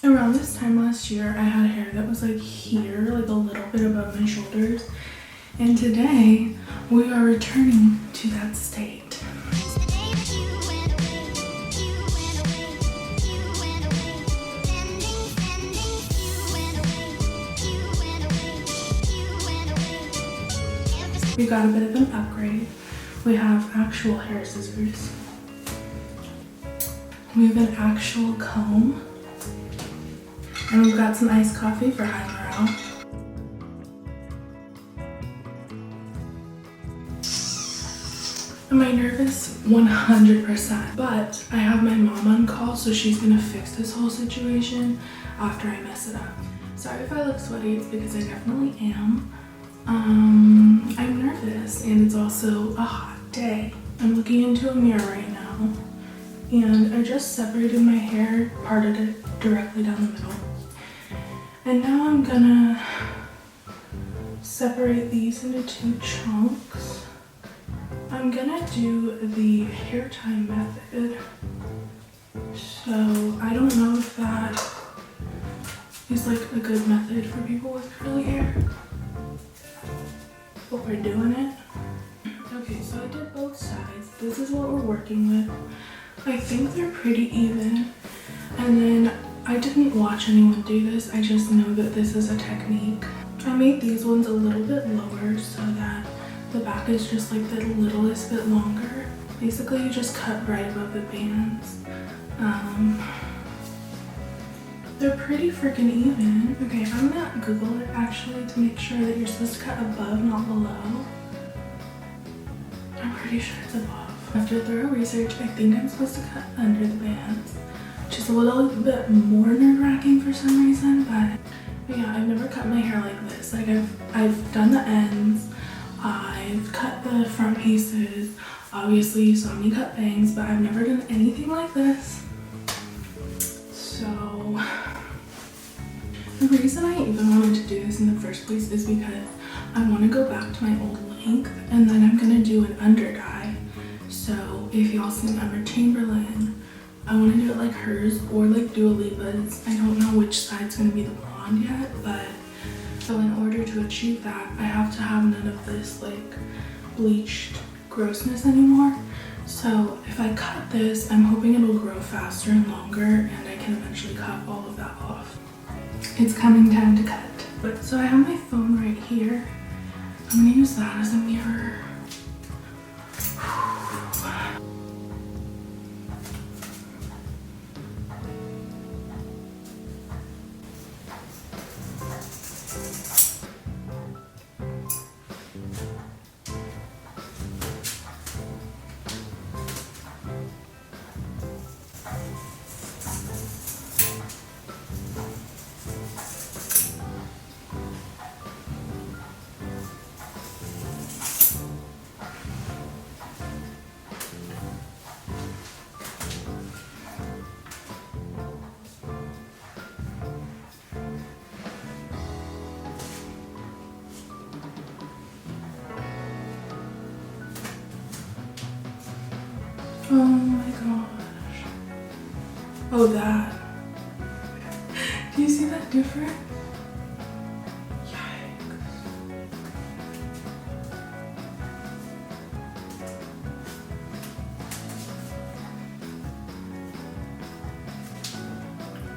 Around this time last year, I had hair that was like here, like a little bit above my shoulders. And today, we are returning to that state. We got a bit of an upgrade. We have actual hair scissors. We have an actual comb. And we've got some iced coffee for high morale. Am I nervous? 100%. But I have my mom on call, so she's gonna fix this whole situation after I mess it up. Sorry if I look sweaty, it's because I definitely am. I'm nervous, and it's also a hot day. I'm looking into a mirror right now, and I just separated my hair, parted it directly down the middle. And now I'm gonna separate these into 2 chunks. I'm gonna do the hair tie method. So I don't know if that is like a good method for people with curly hair, but we're doing it. Okay, so I did both sides. This is what we're working with. I think they're pretty even. And then I didn't watch anyone do this. I just know that this is a technique. I made these ones a little bit lower so that the back is just like the littlest bit longer. Basically, you just cut right above the bands. They're pretty freaking even. Okay, I'm gonna Google it actually to make sure that you're supposed to cut above, not below. I'm pretty sure it's above. After thorough research, I think I'm supposed to cut under the bands, which is a little bit more nerve-wracking for some reason, but yeah, I've never cut my hair like this. Like I've done the ends, I've cut the front pieces. Obviously, you saw me cut bangs, but I've never done anything like this. So the reason I even wanted to do this in the first place is because I want to go back to my old length, and then I'm gonna do an under dye. So if y'all seen Emma Chamberlain, I want to do it like hers or like Dua Lipa's. I don't know which side's gonna be the blonde yet, but so in order to achieve that, I have to have none of this like bleached grossness anymore. So if I cut this, I'm hoping it'll grow faster and longer, and I can eventually cut all of that off. It's coming time to cut. But so I have my phone right here. I'm gonna use that as a mirror. Oh my gosh. Oh, that. Do you see that difference? Yikes.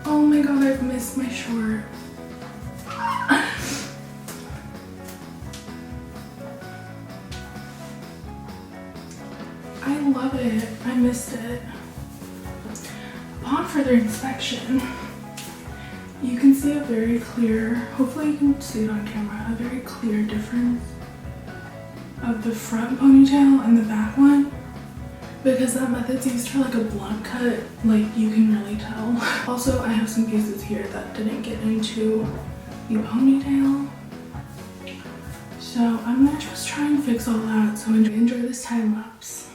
Oh my god, I've missed my short. I love it. I missed it. Upon further inspection, you can see a very clear, hopefully you can see it on camera, a very clear difference of the front ponytail and the back one. Because that method's used for like a blunt cut, like you can really tell. Also, I have some pieces here that didn't get into the ponytail. So I'm gonna just try and fix all that. So enjoy this time lapse.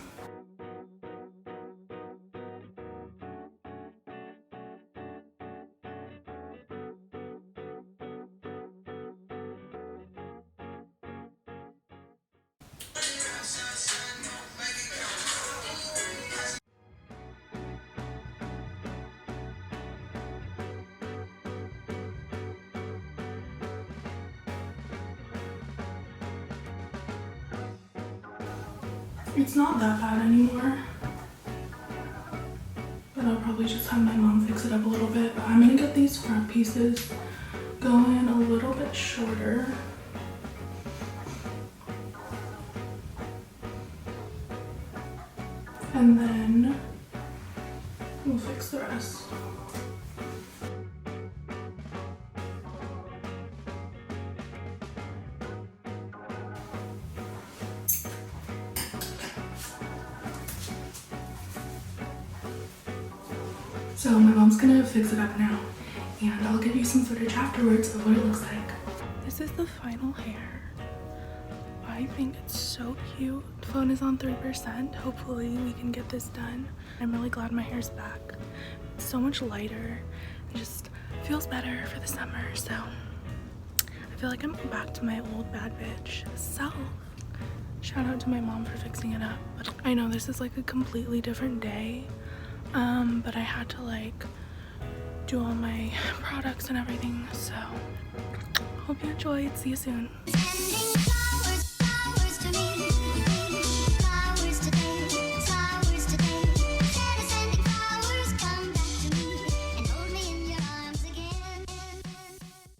It's not that bad anymore, but I'll probably just have my mom fix it up a little bit. But I'm gonna get these front pieces going a little bit shorter. And then we'll fix the rest. So my mom's gonna fix it up now, and I'll give you some footage afterwards of what it looks like. This is the final hair. I think it's so cute. The phone is on 3%. Hopefully we can get this done. I'm really glad my hair's back. It's so much lighter. It just feels better for the summer, so I feel like I'm back to my old bad bitch self. Shout out to my mom for fixing it up. But I know this is like a completely different day, but I had to like do all my products and everything, so hope you enjoyed. See you soon.